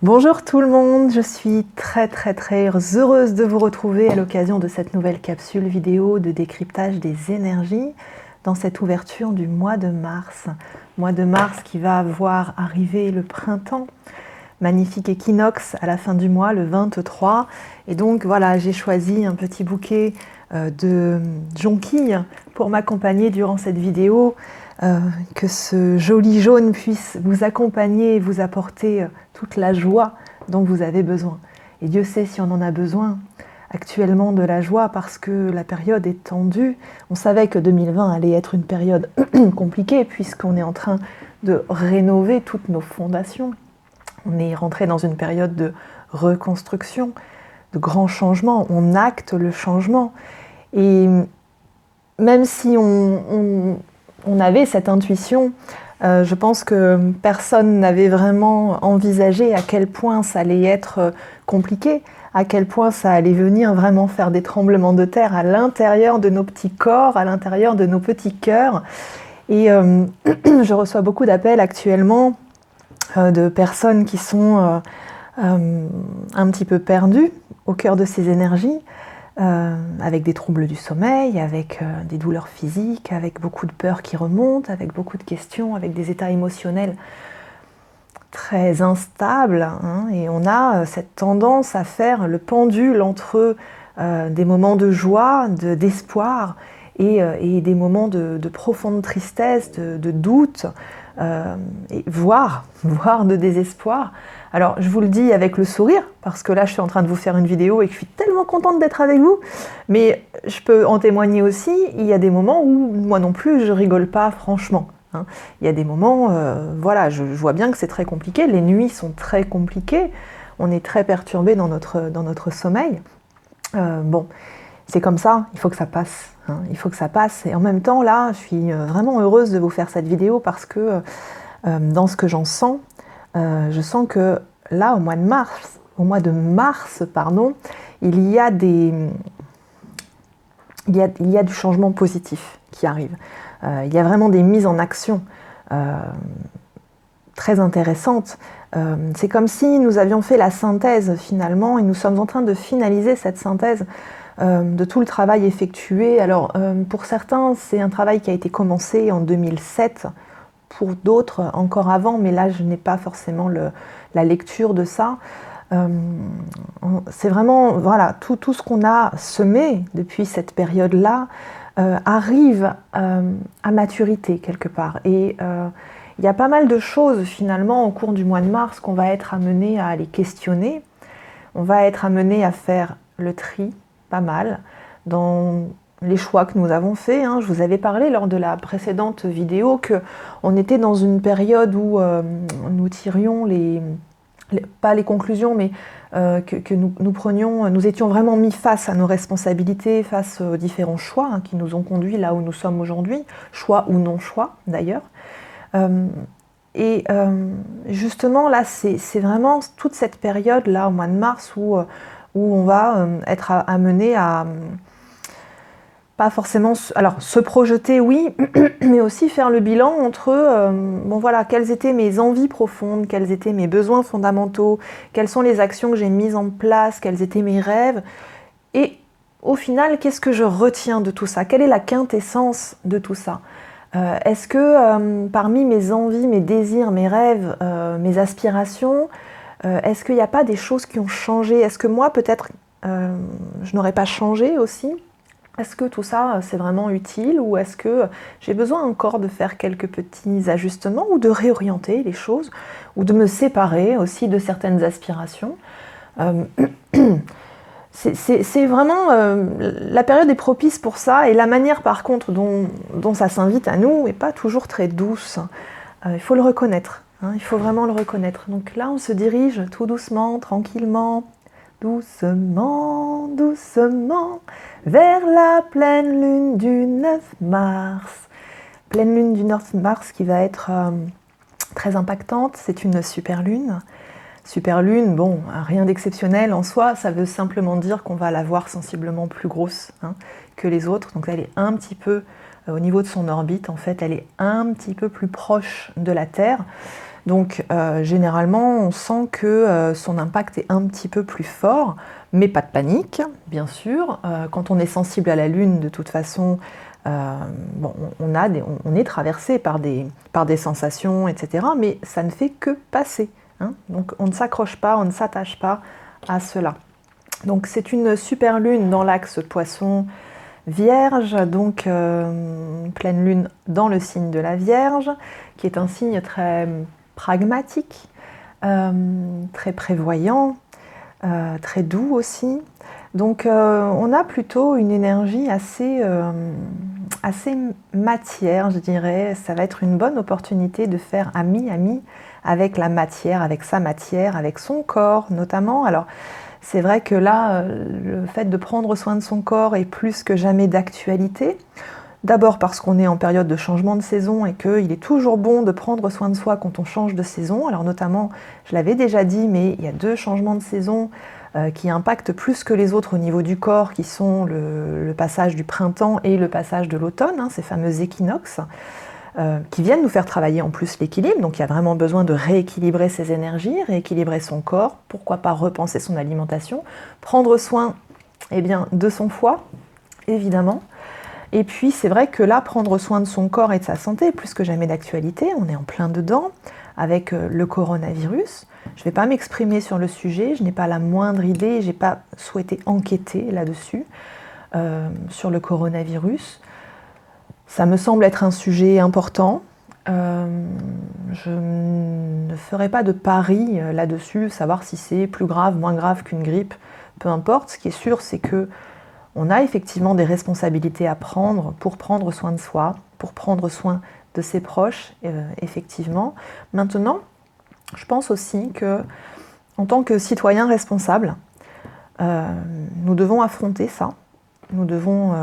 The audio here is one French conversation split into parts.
Bonjour tout le monde, je suis très heureuse de vous retrouver à l'occasion de cette nouvelle capsule vidéo de décryptage des énergies dans cette ouverture du mois de mars. Mois de mars qui va voir arriver le printemps, magnifique équinoxe à la fin du mois, le 23. Et donc voilà, j'ai choisi un petit bouquet de jonquilles pour m'accompagner durant cette vidéo. Que ce joli jaune puisse vous accompagner et vous apporter toute la joie dont vous avez besoin. Et Dieu sait si on en a besoin actuellement de la joie parce que la période est tendue. On savait que 2020 allait être une période compliquée puisqu'on est en train de rénover toutes nos fondations. On est rentré dans une période de reconstruction, de grands changements. On acte le changement. Et même si on avait cette intuition, je pense que personne n'avait vraiment envisagé à quel point ça allait être compliqué, à quel point ça allait venir vraiment faire des tremblements de terre à l'intérieur de nos petits corps, à l'intérieur de nos petits cœurs. Et je reçois beaucoup d'appels actuellement de personnes qui sont un petit peu perdues au cœur de ces énergies, avec des troubles du sommeil, avec des douleurs physiques, avec beaucoup de peurs qui remontent, avec beaucoup de questions, avec des états émotionnels très instables. Et on a cette tendance à faire le pendule entre des moments de joie, d'espoir et des moments de profonde tristesse, de doute, et voire de désespoir. Alors je vous le dis avec le sourire, parce que là je suis en train de vous faire une vidéo et que je suis tellement contente d'être avec vous, mais je peux en témoigner aussi, il y a des moments où moi non plus je rigole pas franchement. Il y a des moments, voilà, je vois bien que c'est très compliqué, les nuits sont très compliquées, on est très perturbé dans notre sommeil. Bon, c'est comme ça, il faut que ça passe. Il faut que ça passe. Et en même temps, là, je suis vraiment heureuse de vous faire cette vidéo parce que dans ce que j'en sens, je sens que là, au mois de mars, il y a du changement positif qui arrive. Il y a vraiment des mises en action très intéressantes. C'est comme si nous avions fait la synthèse finalement et nous sommes en train de finaliser cette synthèse de tout le travail effectué. Alors pour certains, c'est un travail qui a été commencé en 2007, pour d'autres encore avant, mais là je n'ai pas forcément la lecture de ça. C'est vraiment, voilà, tout ce qu'on a semé depuis cette période-là arrive à maturité quelque part. Et il y a pas mal de choses finalement au cours du mois de mars qu'on va être amené à aller questionner. On va être amené à faire le tri, pas mal, dans les choix que nous avons faits. Je vous avais parlé lors de la précédente vidéo qu'on était dans une période où nous tirions pas les conclusions, mais que nous étions vraiment mis face à nos responsabilités, face aux différents choix qui nous ont conduits là où nous sommes aujourd'hui, choix ou non choix d'ailleurs. Et justement là, c'est vraiment toute cette période là au mois de mars où on va être amené à pas forcément, alors se projeter oui, mais aussi faire le bilan entre bon voilà, quelles étaient mes envies profondes, quels étaient mes besoins fondamentaux, quelles sont les actions que j'ai mises en place, quels étaient mes rêves, et au final, qu'est-ce que je retiens de tout ça? Quelle est la quintessence de tout ça? Est-ce que parmi mes envies, mes désirs, mes rêves, mes aspirations, est-ce qu'il n'y a pas des choses qui ont changé? Est-ce que moi, peut-être, je n'aurais pas changé aussi? Est-ce que tout ça, c'est vraiment utile ou est-ce que j'ai besoin encore de faire quelques petits ajustements ou de réorienter les choses ou de me séparer aussi de certaines aspirations? C'est vraiment... la période est propice pour ça et la manière par contre dont ça s'invite à nous n'est pas toujours très douce. Il faut le reconnaître, il faut vraiment le reconnaître. Donc là, on se dirige tout doucement, tranquillement, doucement, doucement, vers la pleine lune du 9 mars. Pleine lune du 9 mars qui va être très impactante, c'est une super lune. Super lune, bon, rien d'exceptionnel en soi, ça veut simplement dire qu'on va la voir sensiblement plus grosse que les autres. Donc elle est un petit peu, au niveau de son orbite, en fait, elle est un petit peu plus proche de la Terre. Donc généralement, on sent que son impact est un petit peu plus fort, mais pas de panique, bien sûr. Quand on est sensible à la Lune, de toute façon, bon, on est traversé par des sensations, etc. Mais ça ne fait que passer, hein. Donc on ne s'accroche pas, on ne s'attache pas à cela. Donc c'est une super lune dans l'axe Poisson Vierge, donc pleine lune dans le signe de la Vierge, qui est un signe très pragmatique, très prévoyant, très doux aussi. Donc on a plutôt une énergie assez matière, je dirais. Ça va être une bonne opportunité de faire ami avec la matière, avec sa matière, avec son corps notamment. Alors c'est vrai que là, le fait de prendre soin de son corps est plus que jamais d'actualité. D'abord parce qu'on est en période de changement de saison et qu'il est toujours bon de prendre soin de soi quand on change de saison. Alors notamment, je l'avais déjà dit, mais il y a 2 changements de saison qui impactent plus que les autres au niveau du corps, qui sont le passage du printemps et le passage de l'automne, hein, ces fameux équinoxes, qui viennent nous faire travailler en plus l'équilibre. Donc il y a vraiment besoin de rééquilibrer ses énergies, rééquilibrer son corps, pourquoi pas repenser son alimentation, prendre soin de son foie, évidemment. Et puis c'est vrai que là, prendre soin de son corps et de sa santé est plus que jamais d'actualité. On est en plein dedans avec le coronavirus. Je ne vais pas m'exprimer sur le sujet, je n'ai pas la moindre idée, je n'ai pas souhaité enquêter là-dessus, sur le coronavirus. Ça me semble être un sujet important. Je ne ferai pas de pari là-dessus, savoir si c'est plus grave, moins grave qu'une grippe, peu importe. Ce qui est sûr, c'est que on a effectivement des responsabilités à prendre pour prendre soin de soi, pour prendre soin de ses proches, effectivement. Maintenant, je pense aussi que, en tant que citoyens responsables, nous devons affronter ça, nous devons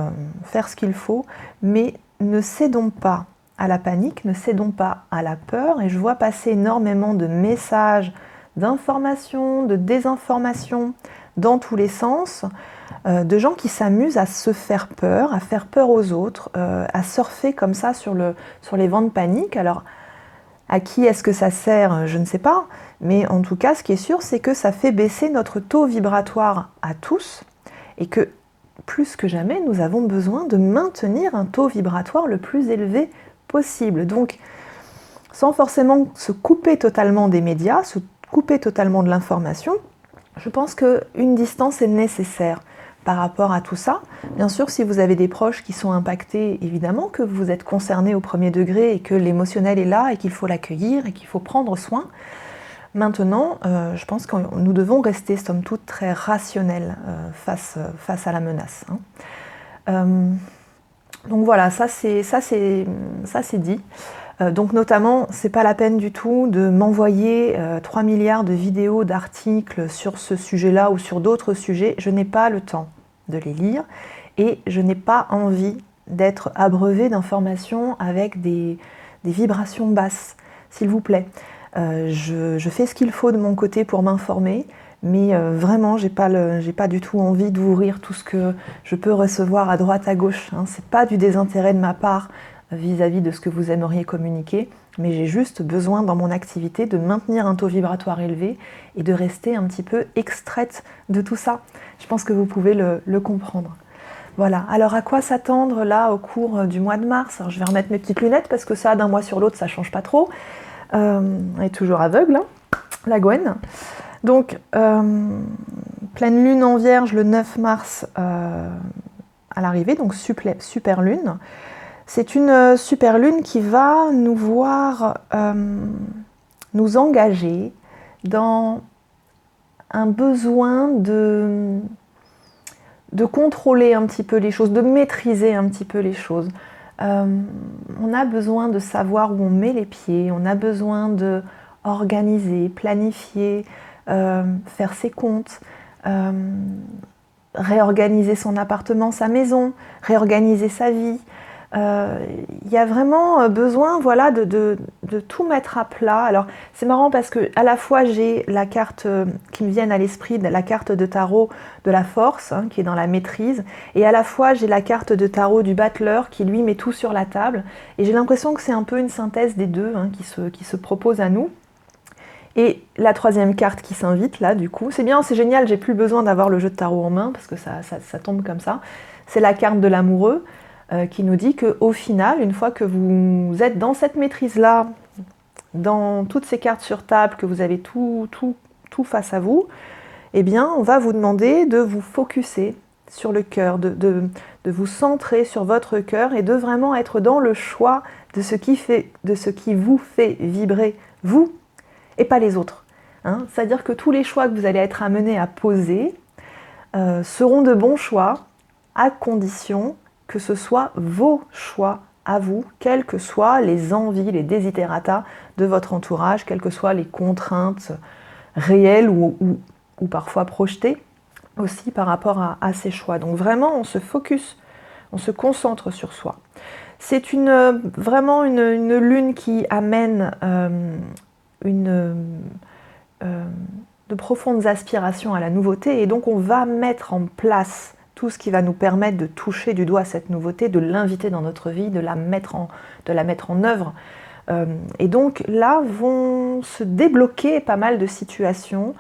faire ce qu'il faut, mais ne cédons pas à la panique, ne cédons pas à la peur. Et je vois passer énormément de messages, d'informations, de désinformations dans tous les sens, de gens qui s'amusent à se faire peur, à faire peur aux autres, à surfer comme ça sur les vents de panique. Alors, à qui est-ce que ça sert? Je ne sais pas. Mais en tout cas, ce qui est sûr, c'est que ça fait baisser notre taux vibratoire à tous et que, plus que jamais, nous avons besoin de maintenir un taux vibratoire le plus élevé possible. Donc, sans forcément se couper totalement des médias, se couper totalement de l'information, je pense qu'une distance est nécessaire par rapport à tout ça. Bien sûr, si vous avez des proches qui sont impactés, évidemment que vous êtes concerné au premier degré et que l'émotionnel est là et qu'il faut l'accueillir et qu'il faut prendre soin. Maintenant, je pense que nous devons rester, somme toute, très rationnels face à la menace, hein. Donc voilà, ça c'est dit. Donc notamment, c'est pas la peine du tout de m'envoyer 3 milliards de vidéos, d'articles sur ce sujet-là ou sur d'autres sujets. Je n'ai pas le temps de les lire et je n'ai pas envie d'être abreuvée d'informations avec des vibrations basses, s'il vous plaît. Je fais ce qu'il faut de mon côté pour m'informer, mais vraiment, j'ai pas du tout envie d'ouvrir tout ce que je peux recevoir à droite, à gauche, hein. C'est pas du désintérêt de ma part vis-à-vis de ce que vous aimeriez communiquer, mais j'ai juste besoin dans mon activité de maintenir un taux vibratoire élevé et de rester un petit peu extraite de tout ça. Je pense que vous pouvez le comprendre. Voilà, alors à quoi s'attendre là au cours du mois de mars? Alors, je vais remettre mes petites lunettes parce que ça, d'un mois sur l'autre, ça change pas trop. Elle est toujours aveugle, hein, la Gwen. Donc, pleine lune en Vierge le 9 mars à l'arrivée, donc super lune. C'est une super lune qui va nous voir nous engager dans un besoin de contrôler un petit peu les choses, de maîtriser un petit peu les choses. On a besoin de savoir où on met les pieds, on a besoin de organiser, planifier, faire ses comptes, réorganiser son appartement, sa maison, réorganiser sa vie. Il y a vraiment besoin, voilà, de tout mettre à plat. Alors c'est marrant parce que à la fois j'ai la carte qui me vient à l'esprit, la carte de tarot de la force, hein, qui est dans la maîtrise, et à la fois j'ai la carte de tarot du battleur qui lui met tout sur la table, et j'ai l'impression que c'est un peu une synthèse des deux, hein, qui se propose à nous. Et la troisième carte qui s'invite là, du coup, c'est bien, c'est génial, j'ai plus besoin d'avoir le jeu de tarot en main parce que ça tombe comme ça. C'est la carte de l'amoureux qui nous dit qu'au final, une fois que vous êtes dans cette maîtrise-là, dans toutes ces cartes sur table, que vous avez tout face à vous, eh bien, on va vous demander de vous focuser sur le cœur, de vous centrer sur votre cœur et de vraiment être dans le choix de ce qui vous fait vibrer, vous, et pas les autres. Hein. C'est-à-dire que tous les choix que vous allez être amenés à poser seront de bons choix, à condition que ce soit vos choix à vous, quelles que soient les envies, les desiderata de votre entourage, quelles que soient les contraintes réelles ou parfois projetées aussi par rapport à ces choix. Donc vraiment, on se focus, on se concentre sur soi. C'est vraiment une lune qui amène de profondes aspirations à la nouveauté, et donc on va mettre en place tout ce qui va nous permettre de toucher du doigt cette nouveauté, de l'inviter dans notre vie, de la mettre en œuvre. Et donc là vont se débloquer pas mal de situations,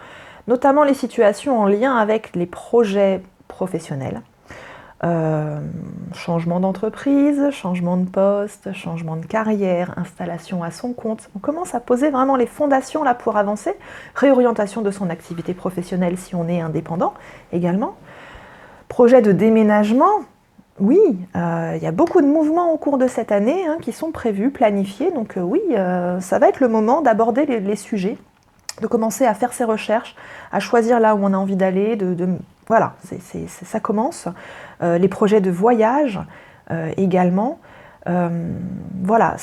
notamment les situations en lien avec les projets professionnels. Changement d'entreprise, changement de poste, changement de carrière, installation à son compte. On commence à poser vraiment les fondations là pour avancer. Réorientation de son activité professionnelle si on est indépendant également. Projet de déménagement, oui, il y a beaucoup de mouvements au cours de cette année qui sont prévus, planifiés. Donc oui, ça va être le moment d'aborder les sujets, de commencer à faire ses recherches, à choisir là où on a envie d'aller, voilà, ça commence. Les projets de voyage également. Voilà,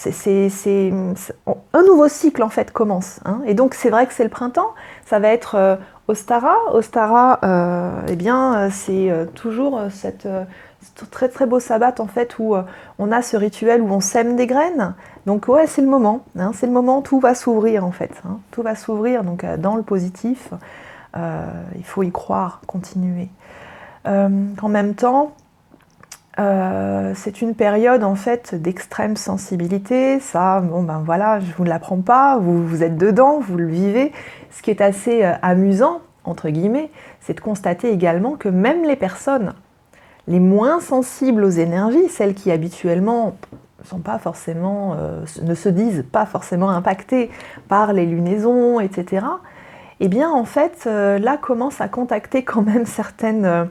un nouveau cycle en fait commence. Et donc c'est vrai que c'est le printemps, ça va être Ostara. Ostara, eh bien, c'est toujours cette très très beau sabbat en fait où on a ce rituel où on sème des graines. Donc ouais, c'est le moment, c'est le moment, tout va s'ouvrir en fait. Tout va s'ouvrir donc dans le positif. Il faut y croire, continuer. En même temps, c'est une période en fait d'extrême sensibilité. Ça, bon ben voilà, je vous l'apprends pas, vous êtes dedans, vous le vivez. Ce qui est assez amusant, entre guillemets, c'est de constater également que même les personnes les moins sensibles aux énergies, celles qui habituellement sont pas forcément, ne se disent pas forcément impactées par les lunaisons, etc., eh bien en fait, là commencent à contacter quand même certaines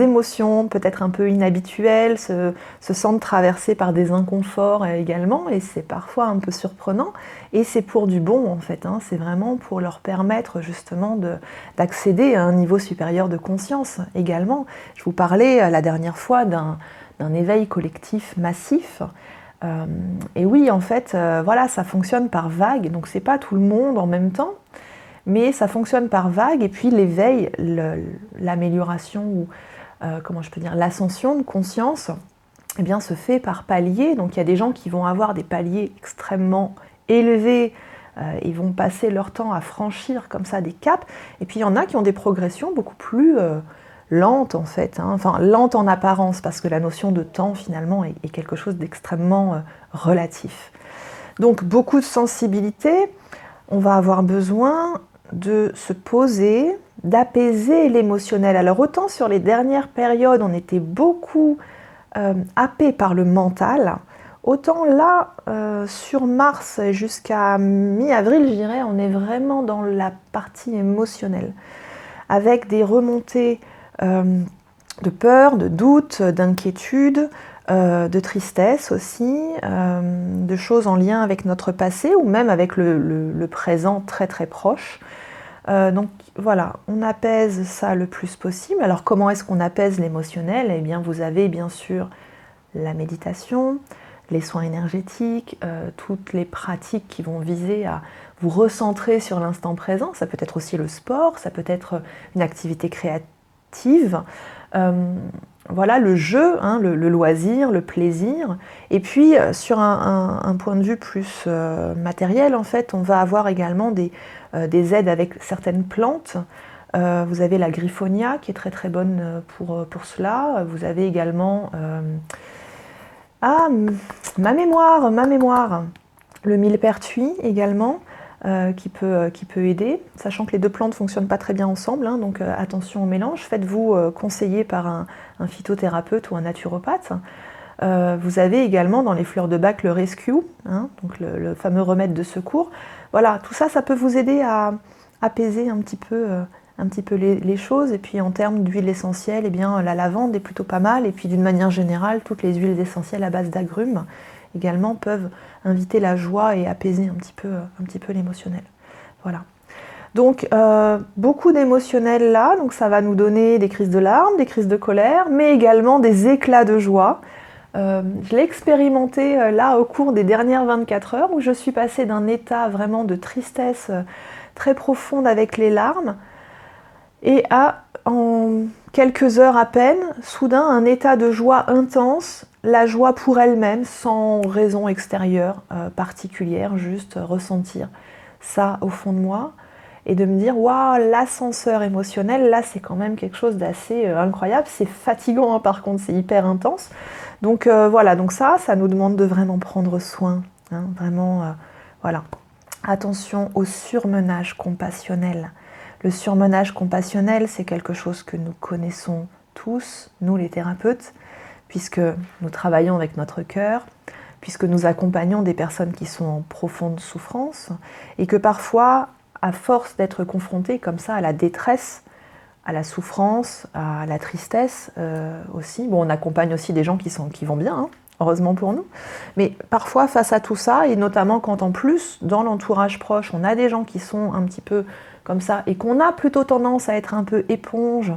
émotions, peut-être un peu inhabituelles, se sentent traversées par des inconforts également, et c'est parfois un peu surprenant, et c'est pour du bon en fait, c'est vraiment pour leur permettre justement d'accéder à un niveau supérieur de conscience également. Je vous parlais la dernière fois d'un éveil collectif massif, et oui en fait, voilà, ça fonctionne par vagues, donc c'est pas tout le monde en même temps, mais ça fonctionne par vagues, et puis l'éveil, l'amélioration ou comment je peux dire, l'ascension de conscience, eh bien, se fait par paliers. Donc il y a des gens qui vont avoir des paliers extrêmement élevés, ils vont passer leur temps à franchir comme ça des caps, et puis il y en a qui ont des progressions beaucoup plus lentes en fait, enfin lentes en apparence, parce que la notion de temps finalement est quelque chose d'extrêmement relatif. Donc beaucoup de sensibilité, on va avoir besoin de se poser, d'apaiser l'émotionnel. Alors autant sur les dernières périodes, on était beaucoup happé par le mental, autant là, sur Mars jusqu'à mi-avril, je dirais, on est vraiment dans la partie émotionnelle, avec des remontées de peur, de doute, d'inquiétude, de tristesse aussi, de choses en lien avec notre passé ou même avec le présent très très proche. Donc voilà, on apaise ça le plus possible. Alors comment est-ce qu'on apaise l'émotionnel ? Eh bien vous avez bien sûr la méditation, les soins énergétiques, toutes les pratiques qui vont viser à vous recentrer sur l'instant présent. Ça peut être aussi le sport, ça peut être une activité créative. Voilà, le jeu, le loisir, le plaisir. Et puis, sur un point de vue plus matériel, en fait, on va avoir également des aides avec certaines plantes. Vous avez la griffonia qui est très très bonne pour cela. Vous avez également... ma mémoire, le millepertuis également. qui peut aider, sachant que les deux plantes ne fonctionnent pas très bien ensemble, hein, donc attention au mélange. Faites-vous conseiller par un phytothérapeute ou un naturopathe. Vous avez également dans les fleurs de Bach le rescue, hein, donc le fameux remède de secours. Voilà, tout ça, ça peut vous aider à apaiser un petit peu les choses. Et puis en termes d'huile essentielle, eh bien, la lavande est plutôt pas mal. Et puis d'une manière générale, toutes les huiles essentielles à base d'agrumes également peuvent inviter la joie et apaiser un petit peu l'émotionnel. Voilà. Donc beaucoup d'émotionnel là, donc ça va nous donner des crises de larmes, des crises de colère, mais également des éclats de joie. Je l'ai expérimenté là au cours des dernières 24 heures où je suis passée d'un état vraiment de tristesse très profonde avec les larmes et à, en quelques heures à peine, soudain un état de joie intense, la joie pour elle-même, sans raison extérieure particulière, juste ressentir ça au fond de moi et de me dire waouh, l'ascenseur émotionnel, là c'est quand même quelque chose d'assez incroyable, c'est fatigant hein, par contre, c'est hyper intense. Donc voilà, donc ça nous demande de vraiment prendre soin, hein, vraiment, voilà. Attention au surmenage compassionnel. Le surmenage compassionnel, c'est quelque chose que nous connaissons tous, nous les thérapeutes, puisque nous travaillons avec notre cœur, puisque nous accompagnons des personnes qui sont en profonde souffrance, et que parfois, à force d'être confrontés comme ça à la détresse, à la souffrance, à la tristesse aussi. Bon, on accompagne aussi des gens qui vont bien, hein, heureusement pour nous. Mais parfois, face à tout ça, et notamment quand en plus, dans l'entourage proche, on a des gens qui sont un petit peu comme ça, et qu'on a plutôt tendance à être un peu éponge,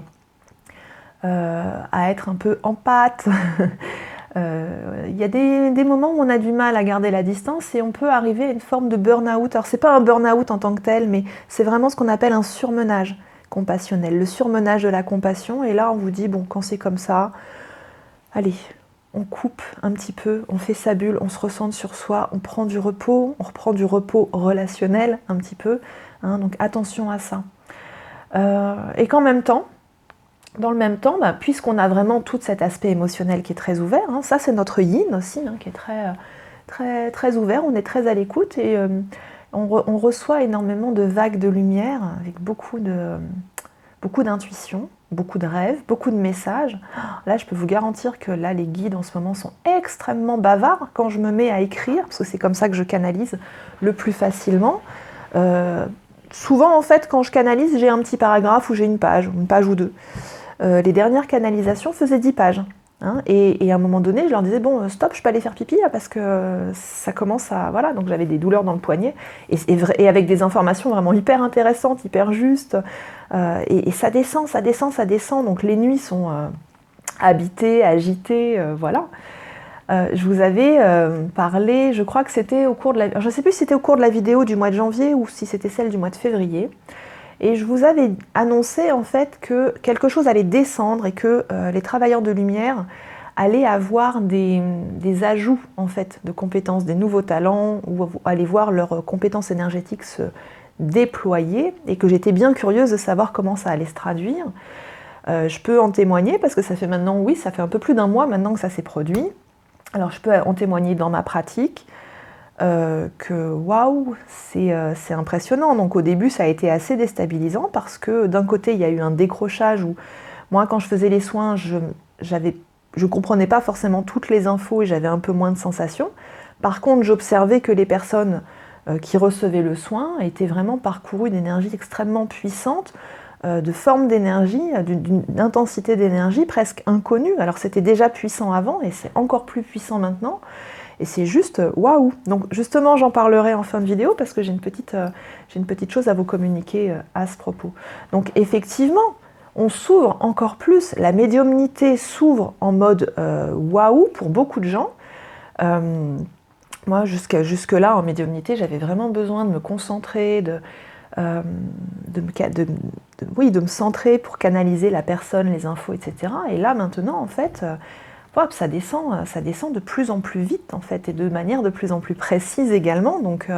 à être un peu en pâte. Il y a des moments où on a du mal à garder la distance et on peut arriver à une forme de burn-out. Alors, c'est pas un burn-out en tant que tel, mais c'est vraiment ce qu'on appelle un surmenage compassionnel, le surmenage de la compassion. Et là, on vous dit, bon, quand c'est comme ça, allez, on coupe un petit peu, on fait sa bulle, on se recentre sur soi, on prend du repos, on reprend du repos relationnel un petit peu, hein, donc attention à ça. Et qu'en même temps, dans le même temps, puisqu'on a vraiment tout cet aspect émotionnel qui est très ouvert, hein, ça c'est notre yin aussi, hein, qui est très ouvert, on est très à l'écoute et on reçoit énormément de vagues de lumière avec beaucoup d'intuition, beaucoup de rêves, beaucoup de messages. Là, je peux vous garantir que là, les guides en ce moment sont extrêmement bavards quand je me mets à écrire, parce que c'est comme ça que je canalise le plus facilement. Souvent, en fait, quand je canalise, j'ai un petit paragraphe ou j'ai une page ou deux. Les dernières canalisations faisaient 10 pages. Hein, et à un moment donné, je leur disais, bon, stop, je peux aller faire pipi là, parce que ça commence à... Voilà, donc j'avais des douleurs dans le poignet, et avec des informations vraiment hyper intéressantes, hyper justes, et ça descend, donc les nuits sont habitées, agitées, voilà. Je vous avais parlé, je crois que c'était au cours de la... Je ne sais plus si c'était au cours de la vidéo du mois de janvier ou si c'était celle du mois de février. Et je vous avais annoncé en fait que quelque chose allait descendre et que les travailleurs de lumière allaient avoir des ajouts en fait de compétences, des nouveaux talents, ou aller voir leurs compétences énergétiques se déployer, et que j'étais bien curieuse de savoir comment ça allait se traduire. Je peux en témoigner parce que ça fait maintenant, oui, ça fait un peu plus d'un mois maintenant que ça s'est produit. Alors je peux en témoigner dans ma pratique. Que waouh, c'est impressionnant. Donc au début, ça a été assez déstabilisant parce que d'un côté, il y a eu un décrochage où moi, quand je faisais les soins, je comprenais pas forcément toutes les infos et j'avais un peu moins de sensations. Par contre, j'observais que les personnes qui recevaient le soin étaient vraiment parcourues d'énergie extrêmement puissante, de formes d'énergie, d'une intensité d'énergie presque inconnue. Alors c'était déjà puissant avant et c'est encore plus puissant maintenant. Et c'est juste waouh. Donc justement, j'en parlerai en fin de vidéo parce que j'ai une petite chose à vous communiquer à ce propos. Donc effectivement, on s'ouvre encore plus, la médiumnité s'ouvre en mode waouh pour beaucoup de gens. Moi, jusque-là, en médiumnité, j'avais vraiment besoin de me concentrer, de me centrer pour canaliser la personne, les infos, etc. Et là, maintenant, en fait... hop, ça descend de plus en plus vite en fait et de manière de plus en plus précise également. Donc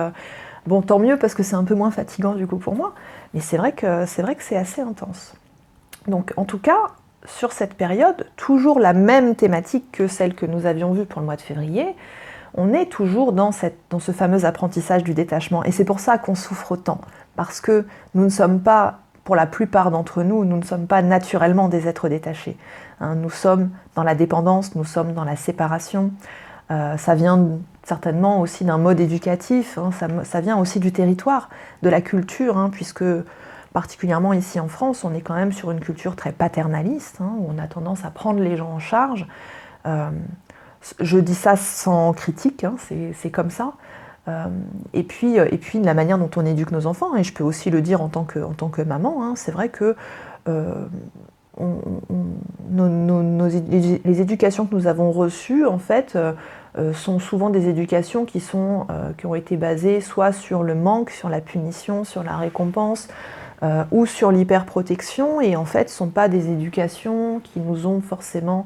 bon, tant mieux parce que c'est un peu moins fatigant du coup pour moi. Mais c'est vrai que c'est assez intense. Donc en tout cas, sur cette période, toujours la même thématique que celle que nous avions vue pour le mois de février. on est toujours dans ce fameux apprentissage du détachement. Et c'est pour ça qu'on souffre autant. Parce que nous ne sommes pas, pour la plupart d'entre nous, nous ne sommes pas naturellement des êtres détachés. Hein, nous sommes dans la dépendance, nous sommes dans la séparation. Ça vient certainement aussi d'un mode éducatif, hein, ça vient aussi du territoire, de la culture, hein, puisque particulièrement ici en France, on est quand même sur une culture très paternaliste, hein, où on a tendance à prendre les gens en charge. Je dis ça sans critique, hein, c'est comme ça. Et puis la manière dont on éduque nos enfants, et je peux aussi le dire en tant que maman, hein, c'est vrai que les éducations que nous avons reçues, en fait, sont souvent des éducations qui ont été basées soit sur le manque, sur la punition, sur la récompense, ou sur l'hyperprotection, et en fait, ce ne sont pas des éducations qui nous ont forcément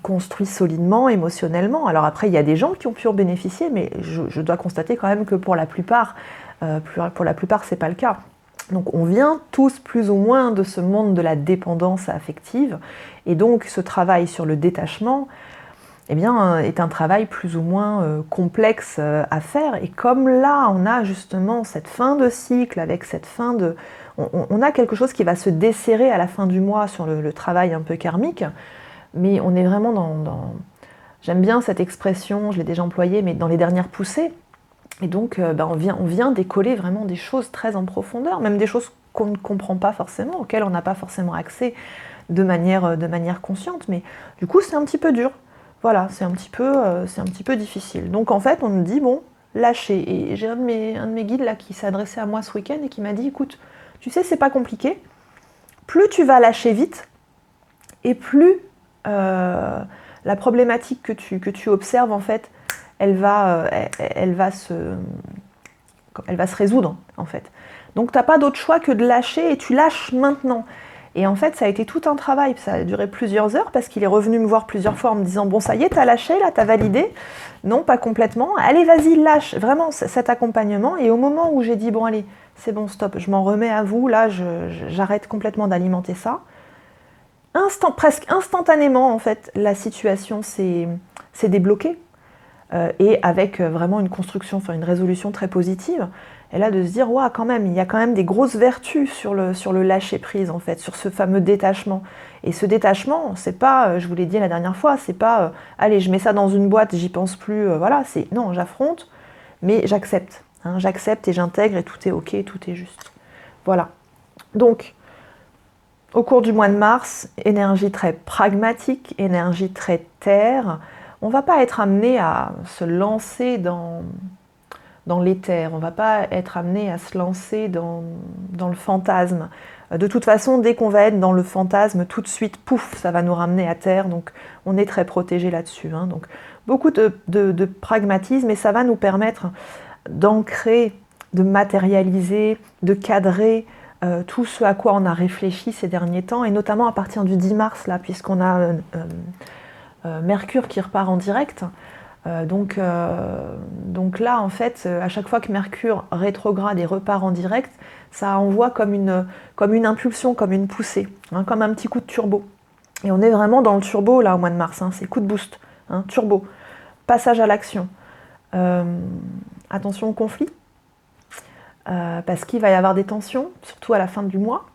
construit solidement, émotionnellement. Alors après, il y a des gens qui ont pu en bénéficier, mais je dois constater quand même que pour la plupart, c'est pas le cas. Donc on vient tous plus ou moins de ce monde de la dépendance affective, et donc ce travail sur le détachement, eh bien, est un travail plus ou moins complexe à faire. Et comme là, on a justement cette fin de cycle, avec cette fin de... On a quelque chose qui va se desserrer à la fin du mois sur le travail un peu karmique, mais on est vraiment j'aime bien cette expression, je l'ai déjà employée, mais dans les dernières poussées. Et donc, on vient décoller vraiment des choses très en profondeur, même des choses qu'on ne comprend pas forcément, auxquelles on n'a pas forcément accès de manière consciente. Mais du coup, c'est un petit peu dur. Voilà, c'est un petit peu difficile. Donc en fait, on nous dit, bon, lâchez. Et j'ai un de mes guides là qui s'est adressé à moi ce week-end et qui m'a dit, écoute, tu sais, c'est pas compliqué. Plus tu vas lâcher vite, et plus la problématique que tu observes, en fait, elle va se résoudre, en fait. Donc tu n'as pas d'autre choix que de lâcher, et tu lâches maintenant. Et en fait, ça a été tout un travail, ça a duré plusieurs heures, parce qu'il est revenu me voir plusieurs fois en me disant « Bon, ça y est, t'as lâché, là, t'as validé ?» Non, pas complètement. « Allez, vas-y, lâche !» Vraiment, cet accompagnement. Et au moment où j'ai dit « Bon, allez, c'est bon, stop, je m'en remets à vous, là, j'arrête complètement d'alimenter ça. » Presque instantanément, en fait, la situation s'est débloquée. Et avec vraiment une construction, enfin une résolution très positive. Et là, de se dire, ouais, quand même, il y a quand même des grosses vertus sur le lâcher-prise, en fait, sur ce fameux détachement. Et ce détachement, c'est pas, je vous l'ai dit la dernière fois, c'est pas, allez, je mets ça dans une boîte, j'y pense plus, voilà, c'est, non, j'affronte, mais j'accepte. Hein, j'accepte et j'intègre, et tout est ok, tout est juste. Voilà. Donc, au cours du mois de mars, énergie très pragmatique, énergie très terre. On ne va pas être amené à se lancer dans l'éther, on ne va pas être amené à se lancer dans le fantasme. De toute façon, dès qu'on va être dans le fantasme, tout de suite, pouf, ça va nous ramener à terre, donc on est très protégé là-dessus. Hein. Donc beaucoup de pragmatisme, et ça va nous permettre d'ancrer, de matérialiser, de cadrer tout ce à quoi on a réfléchi ces derniers temps, et notamment à partir du 10 mars, là, puisqu'on a Mercure qui repart en direct. Donc là, en fait, à chaque fois que Mercure rétrograde et repart en direct, ça envoie comme une impulsion, comme une poussée, hein, comme un petit coup de turbo. Et on est vraiment dans le turbo là au mois de mars, hein, c'est coup de boost, hein, turbo, passage à l'action. Attention au conflit, parce qu'il va y avoir des tensions, surtout à la fin du mois.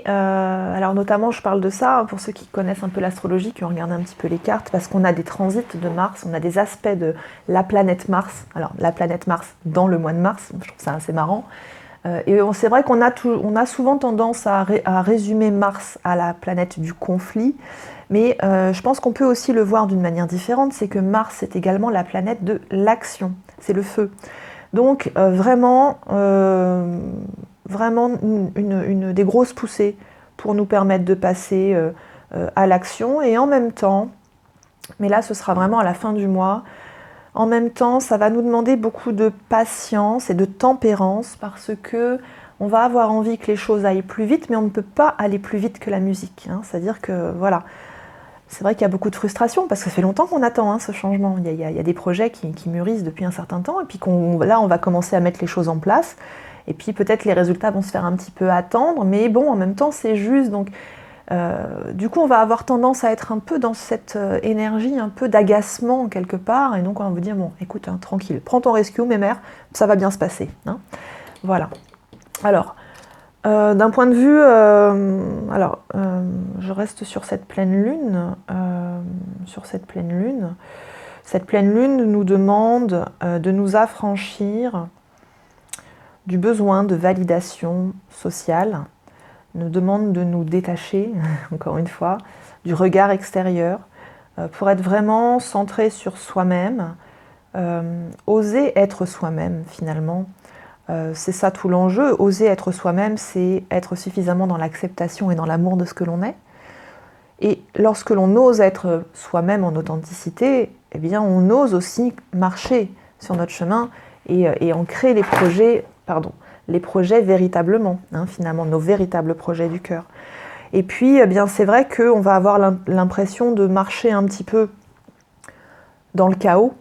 Alors notamment, je parle de ça pour ceux qui connaissent un peu l'astrologie, qui ont regardé un petit peu les cartes, parce qu'on a des transits de Mars, on a des aspects de la planète Mars. Alors la planète Mars dans le mois de mars, je trouve ça assez marrant. Et c'est vrai qu'on a souvent tendance à résumer Mars à la planète du conflit, mais je pense qu'on peut aussi le voir d'une manière différente, c'est que Mars est également la planète de l'action, c'est le feu. Donc vraiment des grosses poussées pour nous permettre de passer à l'action, et en même temps, mais là ce sera vraiment à la fin du mois, en même temps ça va nous demander beaucoup de patience et de tempérance, parce que on va avoir envie que les choses aillent plus vite, mais on ne peut pas aller plus vite que la musique, hein. C'est-à-dire que voilà, c'est vrai qu'il y a beaucoup de frustration, parce que ça fait longtemps qu'on attend, hein, ce changement. Il y a des projets qui mûrissent depuis un certain temps, et puis là on va commencer à mettre les choses en place. Et puis peut-être les résultats vont se faire un petit peu attendre, mais bon, en même temps c'est juste. Donc Du coup, on va avoir tendance à être un peu dans cette énergie, un peu d'agacement quelque part, et donc on va vous dire, bon, écoute, hein, tranquille, prends ton rescue, mémère, ça va bien se passer. Hein. Voilà. Alors, d'un point de vue, je reste sur cette pleine lune. Cette pleine lune nous demande de nous affranchir du besoin de validation sociale, nous demande de nous détacher, encore une fois, du regard extérieur, pour être vraiment centré sur soi-même, oser être soi-même finalement. C'est ça tout l'enjeu. Oser être soi-même, c'est être suffisamment dans l'acceptation et dans l'amour de ce que l'on est. Et lorsque l'on ose être soi-même en authenticité, eh bien, on ose aussi marcher sur notre chemin et en créer les projets véritablement, hein, finalement, nos véritables projets du cœur. Et puis, eh bien, c'est vrai qu'on va avoir l'impression de marcher un petit peu dans le chaos.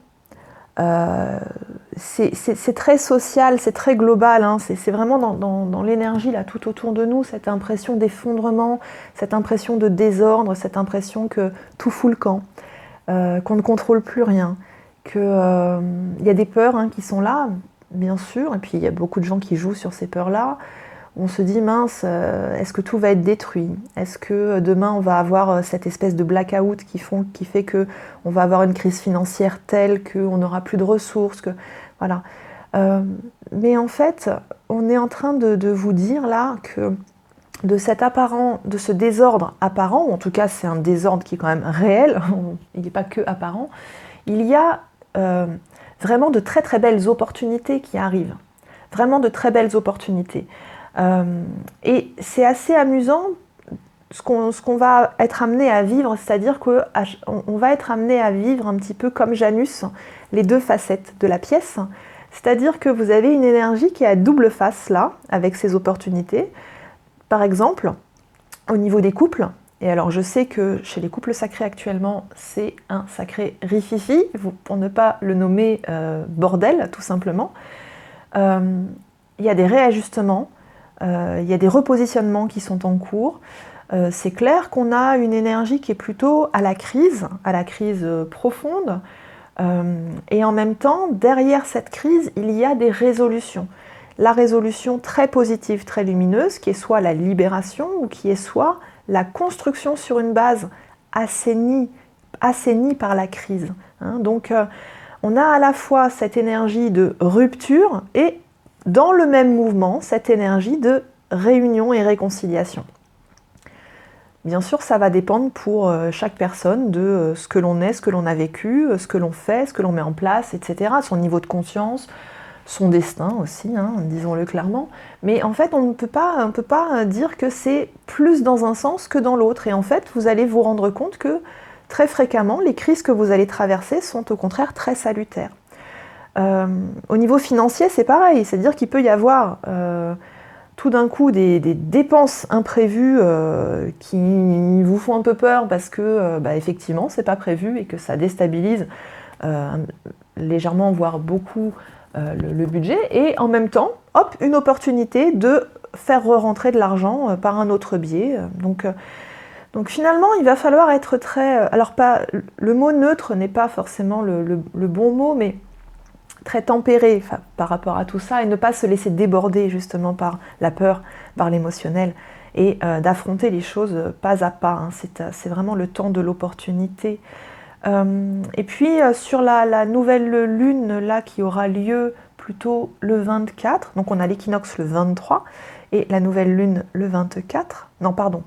C'est très social, c'est très global, hein. C'est vraiment dans l'énergie là tout autour de nous, cette impression d'effondrement, cette impression de désordre, cette impression que tout fout le camp, qu'on ne contrôle plus rien, qu'il y a des peurs, hein, qui sont là, bien sûr, et puis il y a beaucoup de gens qui jouent sur ces peurs-là. On se dit, mince, est-ce que tout va être détruit? Est-ce que demain on va avoir cette espèce de blackout qui fait qu'on va avoir une crise financière telle qu'on n'aura plus de ressources voilà. Mais en fait, on est en train de vous dire là que de ce désordre apparent, ou en tout cas c'est un désordre qui est quand même réel, il n'est pas que apparent, il y a vraiment de très très belles opportunités qui arrivent. Vraiment de très belles opportunités. Et c'est assez amusant ce qu'on va être amené à vivre, c'est-à-dire qu'on va être amené à vivre un petit peu comme Janus, les deux facettes de la pièce, c'est-à-dire que vous avez une énergie qui est à double face là, avec ces opportunités. Par exemple, au niveau des couples, et alors je sais que chez les couples sacrés actuellement, c'est un sacré rififi, pour ne pas le nommer bordel, tout simplement. Il y a des réajustements, il y a des repositionnements qui sont en cours. C'est clair qu'on a une énergie qui est plutôt à la crise profonde. Et en même temps, derrière cette crise, il y a des résolutions. La résolution très positive, très lumineuse, qui est soit la libération ou qui est soit la construction sur une base assainie par la crise. Hein. Donc, on a à la fois cette énergie de rupture et dans le même mouvement, cette énergie de réunion et réconciliation. Bien sûr, ça va dépendre pour chaque personne de ce que l'on est, ce que l'on a vécu, ce que l'on fait, ce que l'on met en place, etc. Son niveau de conscience, son destin aussi, hein, disons-le clairement. Mais en fait, on ne peut pas dire que c'est plus dans un sens que dans l'autre. Et en fait, vous allez vous rendre compte que très fréquemment, les crises que vous allez traverser sont au contraire très salutaires. Au niveau financier, c'est pareil, c'est-à-dire qu'il peut y avoir tout d'un coup des dépenses imprévues qui vous font un peu peur parce que effectivement c'est pas prévu et que ça déstabilise légèrement voire beaucoup le budget, et en même temps, hop, une opportunité de faire re-rentrer de l'argent par un autre biais. Donc finalement, il va falloir être très... alors le mot neutre n'est pas forcément le bon mot, mais très tempéré par rapport à tout ça, et ne pas se laisser déborder justement par la peur, par l'émotionnel, et d'affronter les choses pas à pas. Hein. C'est vraiment le temps de l'opportunité. Et puis sur la nouvelle lune là, qui aura lieu plutôt le 24, donc on a l'équinoxe le 23 et la nouvelle lune le 24, non pardon,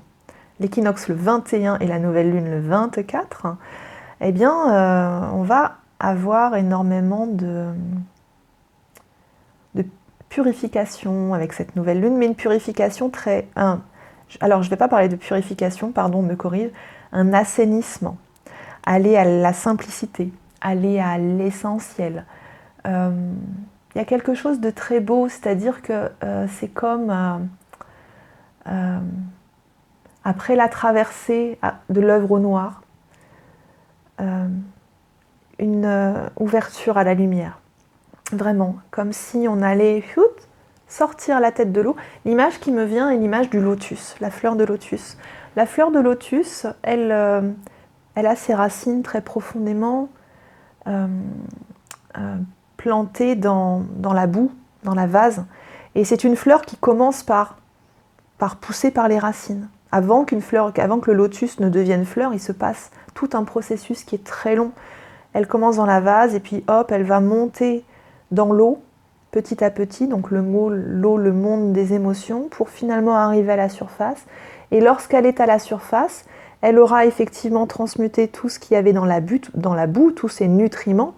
l'équinoxe le 21 et la nouvelle lune le 24, eh bien on va avoir énormément de purification avec cette nouvelle lune, mais une purification très... alors je ne vais pas parler de purification, pardon, me corrige, un assainissement, aller à la simplicité, aller à l'essentiel. Il y a quelque chose de très beau, c'est-à-dire que c'est comme après la traversée de l'œuvre au noir, une ouverture à la lumière. Vraiment, comme si on allait sortir la tête de l'eau. L'image qui me vient est l'image du lotus, la fleur de lotus. La fleur de lotus, elle a ses racines très profondément plantées dans la boue, dans la vase. Et c'est une fleur qui commence par pousser par les racines. Avant que le lotus ne devienne fleur, il se passe tout un processus qui est très long. Elle commence dans la vase et puis hop, elle va monter dans l'eau petit à petit. Donc l'eau, le monde des émotions, pour finalement arriver à la surface. Et lorsqu'elle est à la surface, elle aura effectivement transmuté tout ce qu'il y avait dans la boue, tous ces nutriments,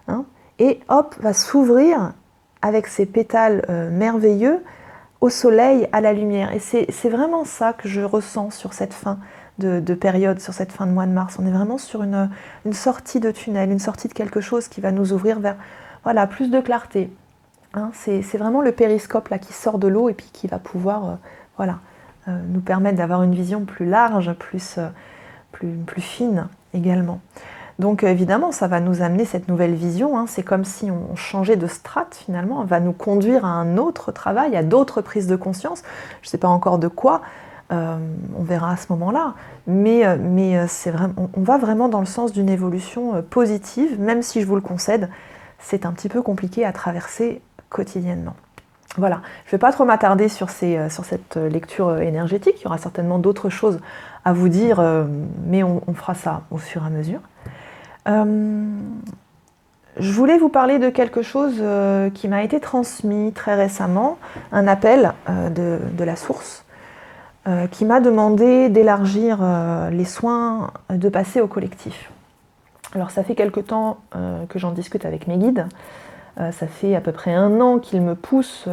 hein, et hop, va s'ouvrir avec ses pétales merveilleux au soleil, à la lumière. Et c'est vraiment ça que je ressens sur cette fin de période, sur cette fin de mois de mars. On est vraiment sur une sortie de tunnel, une sortie de quelque chose qui va nous ouvrir vers plus de clarté. Hein, c'est vraiment le périscope là, qui sort de l'eau et puis qui va pouvoir nous permettre d'avoir une vision plus large, plus fine également. Donc évidemment, ça va nous amener cette nouvelle vision, hein. C'est comme si on changeait de strate finalement, on va nous conduire à un autre travail, à d'autres prises de conscience. Je ne sais pas encore de quoi, on verra à ce moment-là, mais on va vraiment dans le sens d'une évolution positive, même si je vous le concède, c'est un petit peu compliqué à traverser quotidiennement. Voilà, je ne vais pas trop m'attarder sur cette lecture énergétique, il y aura certainement d'autres choses à vous dire, mais on fera ça au fur et à mesure. Je voulais vous parler de quelque chose qui m'a été transmis très récemment, un appel de la source qui m'a demandé d'élargir les soins, de passer au collectif. Alors ça fait quelque temps que j'en discute avec mes guides, ça fait à peu près 1 an qu'ils me poussent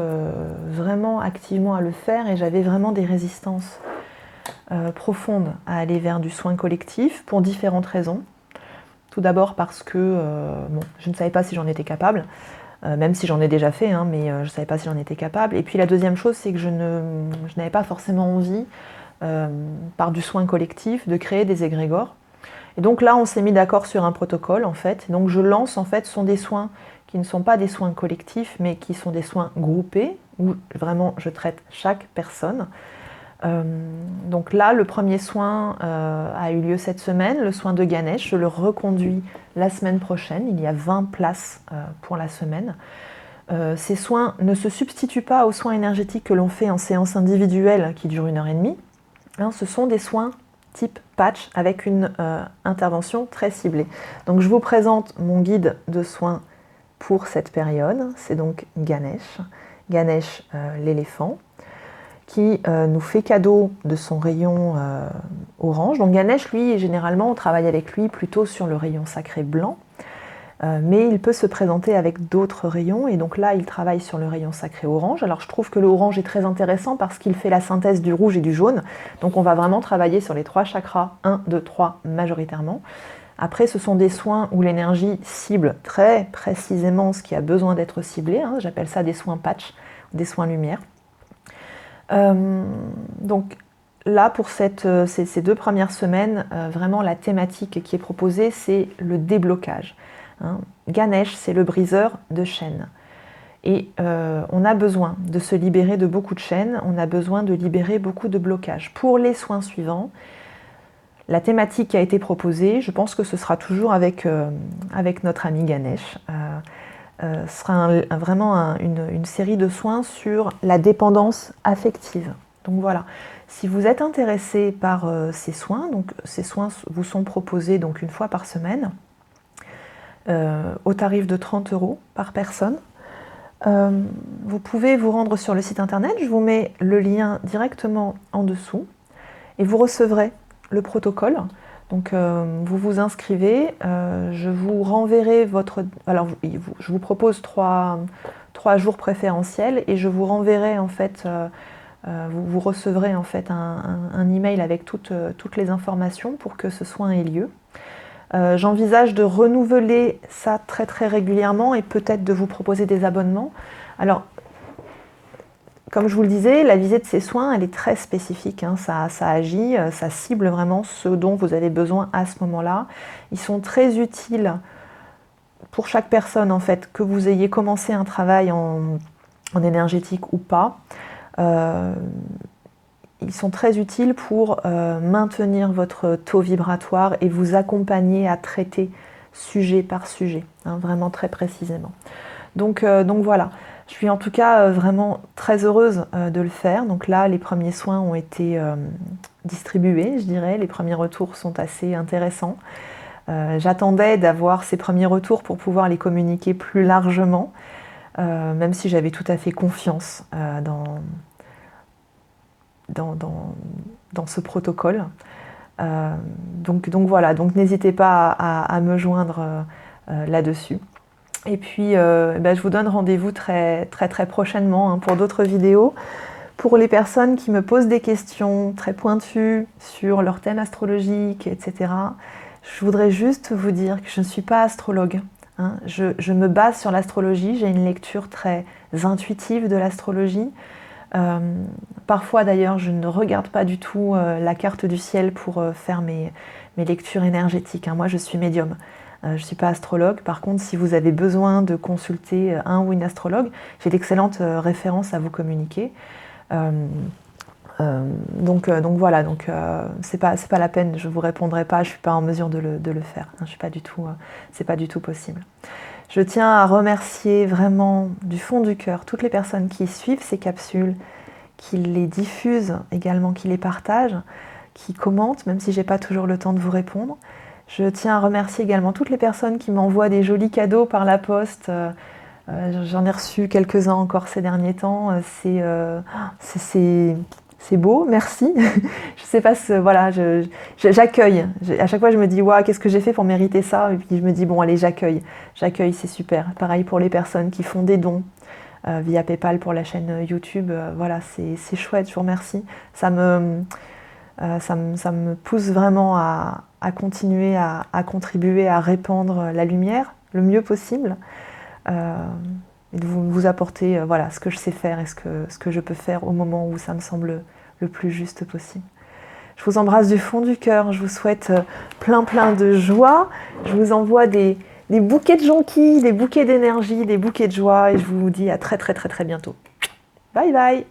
vraiment activement à le faire et j'avais vraiment des résistances profondes à aller vers du soin collectif pour différentes raisons. Tout d'abord parce que je ne savais pas si j'en étais capable, même si j'en ai déjà fait, hein, mais je ne savais pas si j'en étais capable. Et puis la deuxième chose, c'est que je n'avais pas forcément envie, par du soin collectif, de créer des égrégores. Et donc là, on s'est mis d'accord sur un protocole, en fait. Donc je lance, en fait, ce sont des soins qui ne sont pas des soins collectifs, mais qui sont des soins groupés, où vraiment je traite chaque personne. Donc là, le premier soin a eu lieu cette semaine, le soin de Ganesh. Je le reconduis la semaine prochaine. Il y a 20 places pour la semaine. Ces soins ne se substituent pas aux soins énergétiques que l'on fait en séance individuelle qui dure 1h30. Hein, ce sont des soins type patch avec une intervention très ciblée. Donc je vous présente mon guide de soins pour cette période. C'est donc Ganesh, l'éléphant, qui nous fait cadeau de son rayon orange. Donc Ganesh, lui, généralement, on travaille avec lui plutôt sur le rayon sacré blanc, mais il peut se présenter avec d'autres rayons, et donc là, il travaille sur le rayon sacré orange. Alors je trouve que le orange est très intéressant parce qu'il fait la synthèse du rouge et du jaune, donc on va vraiment travailler sur les 3 chakras, 1, 2, 3 majoritairement. Après, ce sont des soins où l'énergie cible très précisément ce qui a besoin d'être ciblé, hein. J'appelle ça des soins patch, des soins lumière. Donc là, pour ces 2 premières semaines, vraiment la thématique qui est proposée, c'est le déblocage. Hein. Ganesh, c'est le briseur de chaînes. Et on a besoin de se libérer de beaucoup de chaînes, on a besoin de libérer beaucoup de blocages. Pour les soins suivants, la thématique qui a été proposée, je pense que ce sera toujours avec notre ami Ganesh. Ce sera vraiment une série de soins sur la dépendance affective. Donc voilà, si vous êtes intéressé par ces soins, donc ces soins vous sont proposés donc 1 fois par semaine, au tarif de 30 € par personne. Vous pouvez vous rendre sur le site internet, je vous mets le lien directement en dessous, et vous recevrez le protocole. Donc vous vous inscrivez, je vous renverrai alors je vous propose 3 jours préférentiels et je vous renverrai en fait, vous recevrez en fait un email avec toutes les informations pour que ce soin ait lieu. J'envisage de renouveler ça très très régulièrement et peut-être de vous proposer des abonnements. Alors, comme je vous le disais, la visée de ces soins, elle est très spécifique, hein. Ça agit, ça cible vraiment ce dont vous avez besoin à ce moment-là. Ils sont très utiles pour chaque personne, en fait, que vous ayez commencé un travail en énergétique ou pas. ils sont très utiles pour maintenir votre taux vibratoire et vous accompagner à traiter sujet par sujet, hein, vraiment très précisément. Donc voilà, je suis en tout cas vraiment très heureuse de le faire. Donc là, les premiers soins ont été distribués, je dirais. Les premiers retours sont assez intéressants. J'attendais d'avoir ces premiers retours pour pouvoir les communiquer plus largement, même si j'avais tout à fait confiance dans ce protocole. Donc voilà, donc n'hésitez pas à me joindre là-dessus. Et puis je vous donne rendez-vous très prochainement, hein, pour d'autres vidéos. Pour les personnes qui me posent des questions très pointues sur leur thème astrologique, etc., je voudrais juste vous dire que je ne suis pas astrologue, hein. Je me base sur l'astrologie, j'ai une lecture très intuitive de l'astrologie. Parfois d'ailleurs je ne regarde pas du tout la carte du ciel pour faire mes lectures énergétiques, hein. Moi je suis médium, je ne suis pas astrologue. Par contre, si vous avez besoin de consulter un ou une astrologue, j'ai d'excellentes références à vous communiquer. Donc voilà, c'est pas la peine, je vous répondrai pas, je suis pas en mesure de le faire, hein. C'est pas du tout possible. Je tiens à remercier vraiment du fond du cœur toutes les personnes qui suivent ces capsules, qui les diffusent également, qui les partagent, qui commentent, même si j'ai pas toujours le temps de vous répondre. Je tiens à remercier également toutes les personnes qui m'envoient des jolis cadeaux par la poste. J'en ai reçu quelques-uns encore ces derniers temps. C'est beau, merci. Je sais pas, voilà, j'accueille. À chaque fois, je me dis, waouh, qu'est-ce que j'ai fait pour mériter ça? Et puis je me dis, bon, allez, j'accueille. J'accueille, c'est super. Pareil pour les personnes qui font des dons via PayPal pour la chaîne YouTube. Voilà, c'est chouette, je vous remercie. Ça me pousse vraiment à continuer à contribuer à répandre la lumière le mieux possible. Et de vous apporter voilà, ce que je sais faire et ce que je peux faire au moment où ça me semble le plus juste possible. Je vous embrasse du fond du cœur, je vous souhaite plein de joie. Je vous envoie des bouquets de jonquilles, des bouquets d'énergie, des bouquets de joie et je vous dis à très bientôt. Bye bye!